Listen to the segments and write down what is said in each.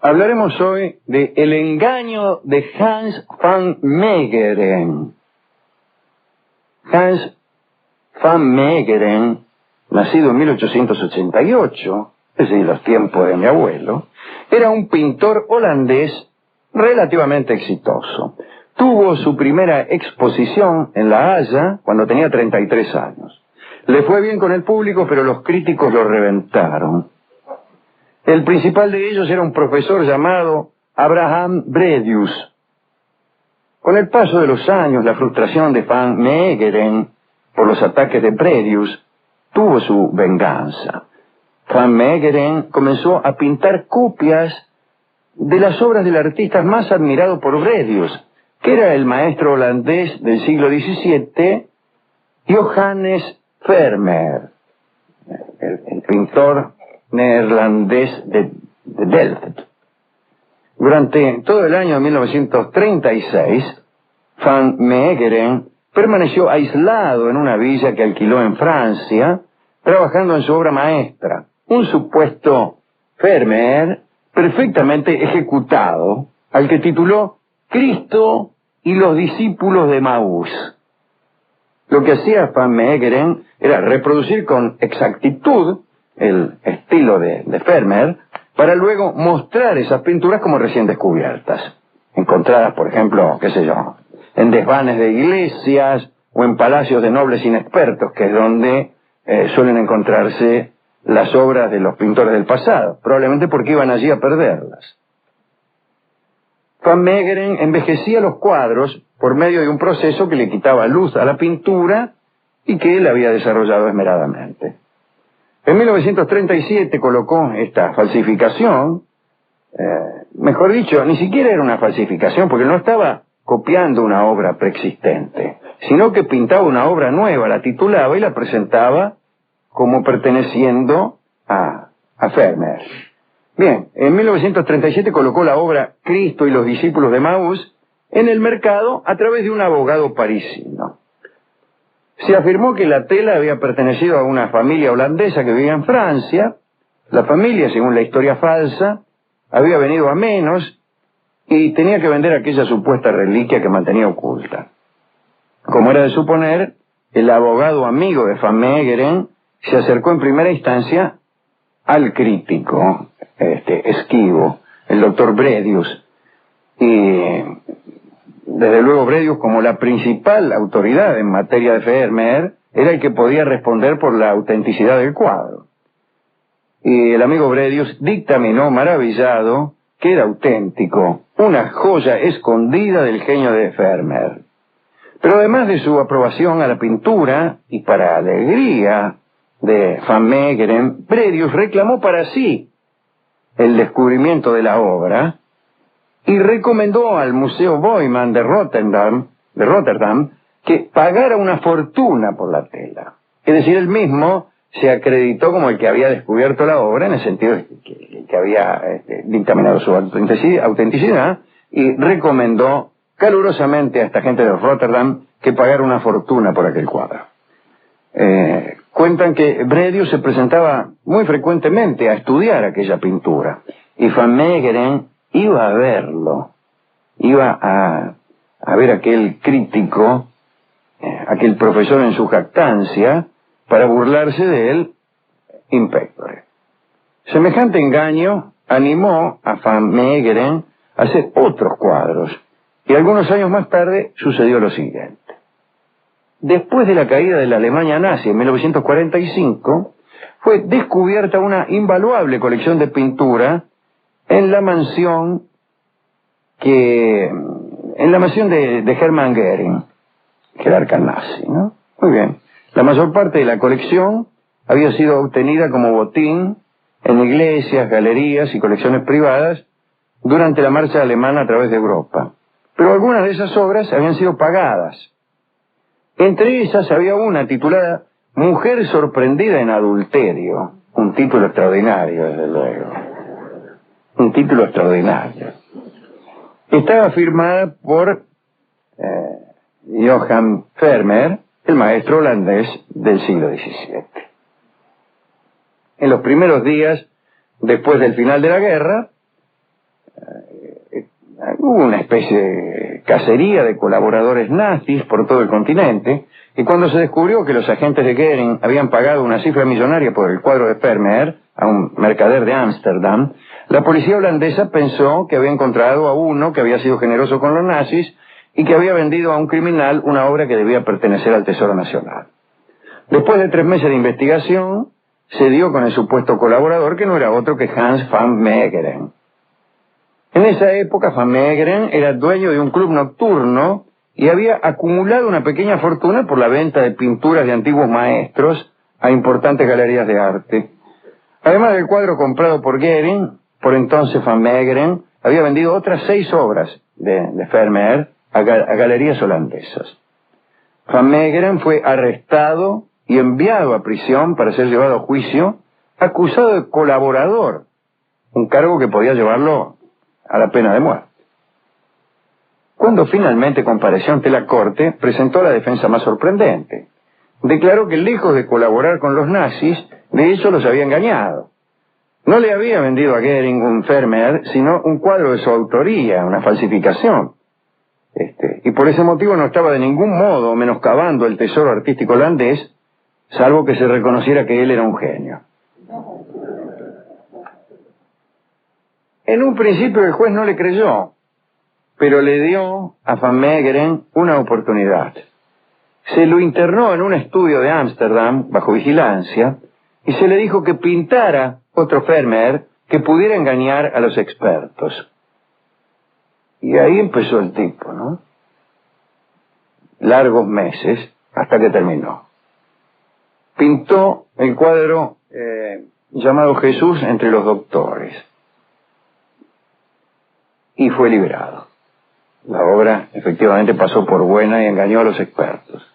Hablaremos hoy de El engaño de Hans van Meegeren. Hans van Meegeren, nacido en 1888, es decir, los tiempos de mi abuelo, era un pintor holandés relativamente exitoso. Tuvo su primera exposición en La Haya cuando tenía 33 años. Le fue bien con el público, pero los críticos lo reventaron. El principal de ellos era un profesor llamado Abraham Bredius. Con el paso de los años, la frustración de van Meegeren por los ataques de Bredius tuvo su venganza. Van Meegeren comenzó a pintar copias de las obras del artista más admirado por Bredius, que era el maestro holandés del siglo XVII, Johannes Vermeer, el pintor neerlandés de Delft. Durante todo el año 1936, van Meegeren permaneció aislado en una villa que alquiló en Francia, trabajando en su obra maestra, un supuesto Vermeer perfectamente ejecutado, al que tituló Cristo y los discípulos de Maús. Lo que hacía van Meegeren era reproducir con exactitud el estilo de Vermeer, para luego mostrar esas pinturas como recién descubiertas, encontradas, por ejemplo, qué sé yo, en desvanes de iglesias o en palacios de nobles inexpertos, que es donde suelen encontrarse las obras de los pintores del pasado, probablemente porque iban allí a perderlas. Van Meegeren envejecía los cuadros por medio de un proceso que le quitaba luz a la pintura y que él había desarrollado esmeradamente. En 1937 colocó esta falsificación, mejor dicho, ni siquiera era una falsificación, porque no estaba copiando una obra preexistente, sino que pintaba una obra nueva, la titulaba y la presentaba como perteneciendo a Vermeer. Bien, en 1937 colocó la obra Cristo y los discípulos de Maús en el mercado a través de un abogado parisino. Se afirmó que la tela había pertenecido a una familia holandesa que vivía en Francia. La familia, según la historia falsa, había venido a menos y tenía que vender aquella supuesta reliquia que mantenía oculta. Como era de suponer, el abogado amigo de van Meegeren se acercó en primera instancia al crítico, esquivo, el doctor Bredius, y desde luego Bredius, como la principal autoridad en materia de Vermeer, era el que podía responder por la autenticidad del cuadro. Y el amigo Bredius dictaminó maravillado que era auténtico, una joya escondida del genio de Vermeer. Pero además de su aprobación a la pintura, y para alegría de van Meegeren, Bredius reclamó para sí el descubrimiento de la obra y recomendó al Museo Boijman de Rotterdam que pagara una fortuna por la tela. Es decir, él mismo se acreditó como el que había descubierto la obra, en el sentido de que había dictaminado su autenticidad, y recomendó calurosamente a esta gente de Rotterdam que pagara una fortuna por aquel cuadro. Cuentan que Bredius se presentaba muy frecuentemente a estudiar aquella pintura, y van Meegeren iba a verlo, iba a ver aquel crítico, aquel profesor en su jactancia, para burlarse de él in pectore. Semejante engaño animó a van Meegeren a hacer otros cuadros, y algunos años más tarde sucedió lo siguiente. Después de la caída de la Alemania nazi en 1945, fue descubierta una invaluable colección de pintura en la mansión de Hermann Göring, jerarca nazi, ¿no? Muy bien. La mayor parte de la colección había sido obtenida como botín en iglesias, galerías y colecciones privadas durante la marcha alemana a través de Europa. Pero algunas de esas obras habían sido pagadas. Entre esas había una titulada Mujer sorprendida en adulterio. Un título extraordinario, desde luego. Un título extraordinario. Estaba firmada por Johann Vermeer, el maestro holandés del siglo XVII. En los primeros días, después del final de la guerra, hubo una especie de cacería de colaboradores nazis por todo el continente, y cuando se descubrió que los agentes de Goering habían pagado una cifra millonaria por el cuadro de Vermeer a un mercader de Ámsterdam, la policía holandesa pensó que había encontrado a uno que había sido generoso con los nazis y que había vendido a un criminal una obra que debía pertenecer al Tesoro Nacional. Después de 3 meses de investigación, se dio con el supuesto colaborador, que no era otro que Hans van Meegeren. En esa época, Van Meegeren era dueño de un club nocturno y había acumulado una pequeña fortuna por la venta de pinturas de antiguos maestros a importantes galerías de arte. Además del cuadro comprado por Goering, por entonces Van Meegeren había vendido otras 6 obras de Vermeer a galerías holandesas. Van Meegeren fue arrestado y enviado a prisión para ser llevado a juicio, acusado de colaborador, un cargo que podía llevarlo a la pena de muerte. Cuando finalmente compareció ante la corte, presentó la defensa más sorprendente. Declaró que, lejos de colaborar con los nazis, de hecho los había engañado. No le había vendido a Goering un Vermeer, sino un cuadro de su autoría, una falsificación. Y por ese motivo no estaba de ningún modo menoscabando el tesoro artístico holandés, salvo que se reconociera que él era un genio. En un principio el juez no le creyó, pero le dio a Van Meegeren una oportunidad. Se lo internó en un estudio de Ámsterdam, bajo vigilancia, y se le dijo que pintara otro Vermeer que pudiera engañar a los expertos. Y ahí empezó el tipo, ¿no? Largos meses hasta que terminó. Pintó el cuadro llamado Jesús entre los doctores y fue liberado. La obra efectivamente pasó por buena y engañó a los expertos.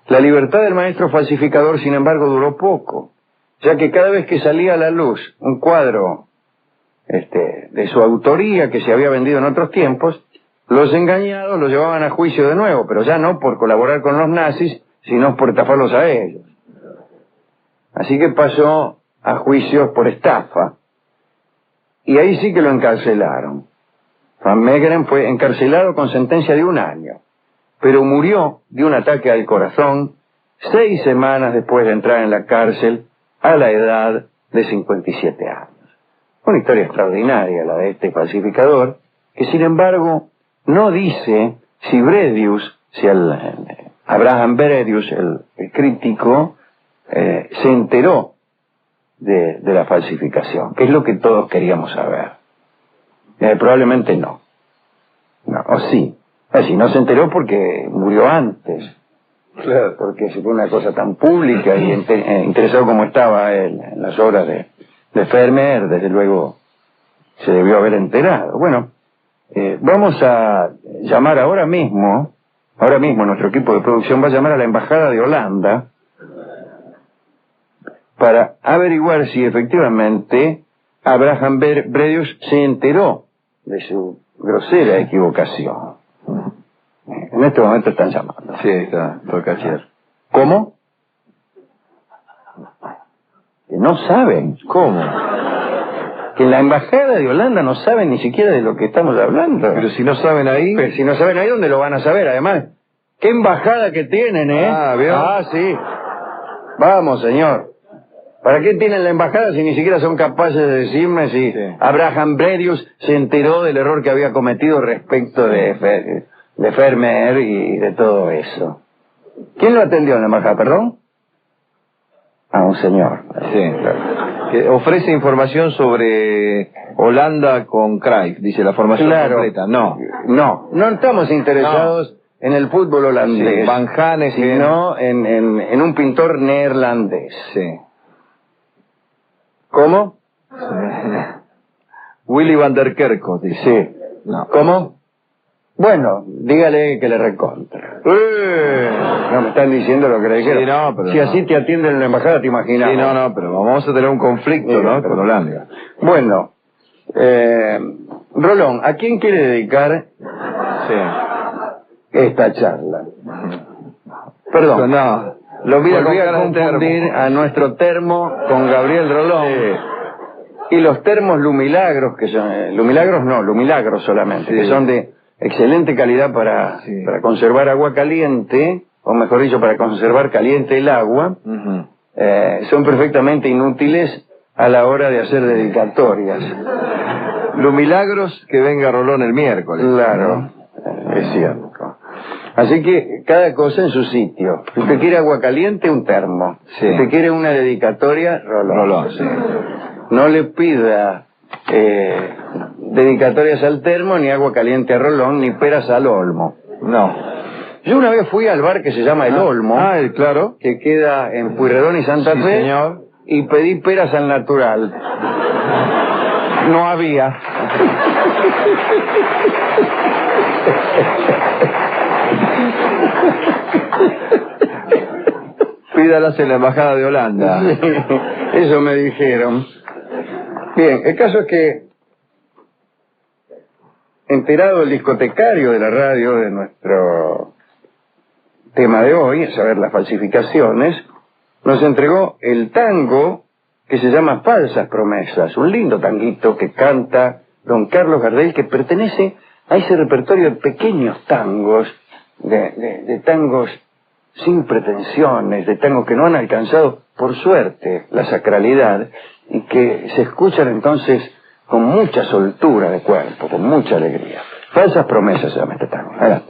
La libertad del maestro falsificador, sin embargo, duró poco, ya que cada vez que salía a la luz un cuadro de su autoría que se había vendido en otros tiempos, los engañados los llevaban a juicio de nuevo, pero ya no por colaborar con los nazis, sino por estafarlos a ellos. Así que pasó a juicios por estafa, y ahí sí que lo encarcelaron. Van Meegeren fue encarcelado con sentencia de 1 año, pero murió de un ataque al corazón 6 semanas después de entrar en la cárcel a la edad de 57 años. Una historia extraordinaria la de este falsificador, que sin embargo no dice si Bredius, Abraham Bredius, el crítico, se enteró de la falsificación, que es lo que todos queríamos saber. Probablemente no. O sí. Si no se enteró porque murió antes. Claro. Porque si fue una cosa tan pública y interesado como estaba él en las obras de Vermeer, desde luego se debió haber enterado. Bueno, vamos a llamar ahora mismo nuestro equipo de producción va a llamar a la Embajada de Holanda para averiguar si efectivamente Abraham Bredius se enteró de su grosera equivocación. En este momento están llamando. Sí, está, toca ayer. ¿Cómo? Que no saben. ¿Cómo? Que en la Embajada de Holanda no saben ni siquiera de lo que estamos hablando. Pero si no saben ahí... Pero si no saben ahí, ¿dónde lo van a saber? Además, ¿qué embajada que tienen, eh? ¿Vio? Sí. Vamos, señor. ¿Para qué tienen la embajada si ni siquiera son capaces de decirme si Abraham Bredius se enteró del error que había cometido respecto de Vermeer y de todo eso? ¿Quién lo atendió en la embajada, perdón? Un señor. Sí, claro. Que ofrece información sobre Holanda con Cruyff, dice la formación completa. No estamos interesados en el fútbol holandés. Sí, Van Hanegem, sino en un pintor neerlandés. Sí. ¿Cómo? Willy van der Kerkhoff, dice. Sí. No. ¿Cómo? Bueno, dígale que le recontra. No me están diciendo lo que le dijeron. Sí, no, pero si así te atienden en la embajada, te imaginas. Sí, no, pero vamos a tener un conflicto, sí, ¿no? Con Holanda. Bueno, Rolón, ¿a quién quiere dedicar esta charla? Perdón. No. Lo voy a confundir a nuestro termo con Gabriel Rolón. Y los termos Lumilagros, que son... Lumilagros solamente, sí, que son de excelente calidad para conservar agua caliente, o mejor dicho, para conservar caliente el agua, son perfectamente inútiles a la hora de hacer dedicatorias. Lumilagros, que venga Rolón el miércoles. Claro, es cierto. Así que cada cosa en su sitio. Si usted quiere agua caliente, un termo. Sí. Si usted quiere una dedicatoria, Rolón. Sí. No le pida dedicatorias al termo, ni agua caliente a Rolón, ni peras al olmo. No. Yo una vez fui al bar que se llama El Olmo, claro, que queda en Pueyrredón y Santa Fe, señor, y pedí peras al natural. No había. Pídalas en la embajada de Holanda. Sí, eso me dijeron. Bien, el caso es que, enterado el discotecario de la radio de nuestro tema de hoy, es saber las falsificaciones, nos entregó el tango que se llama Falsas Promesas, un lindo tanguito que canta don Carlos Gardel, que pertenece a ese repertorio de pequeños tangos, de tangos sin pretensiones, de tangos que no han alcanzado, por suerte, la sacralidad, y que se escuchan entonces con mucha soltura de cuerpo, con mucha alegría. Falsas Promesas se llama este tango. Adelante.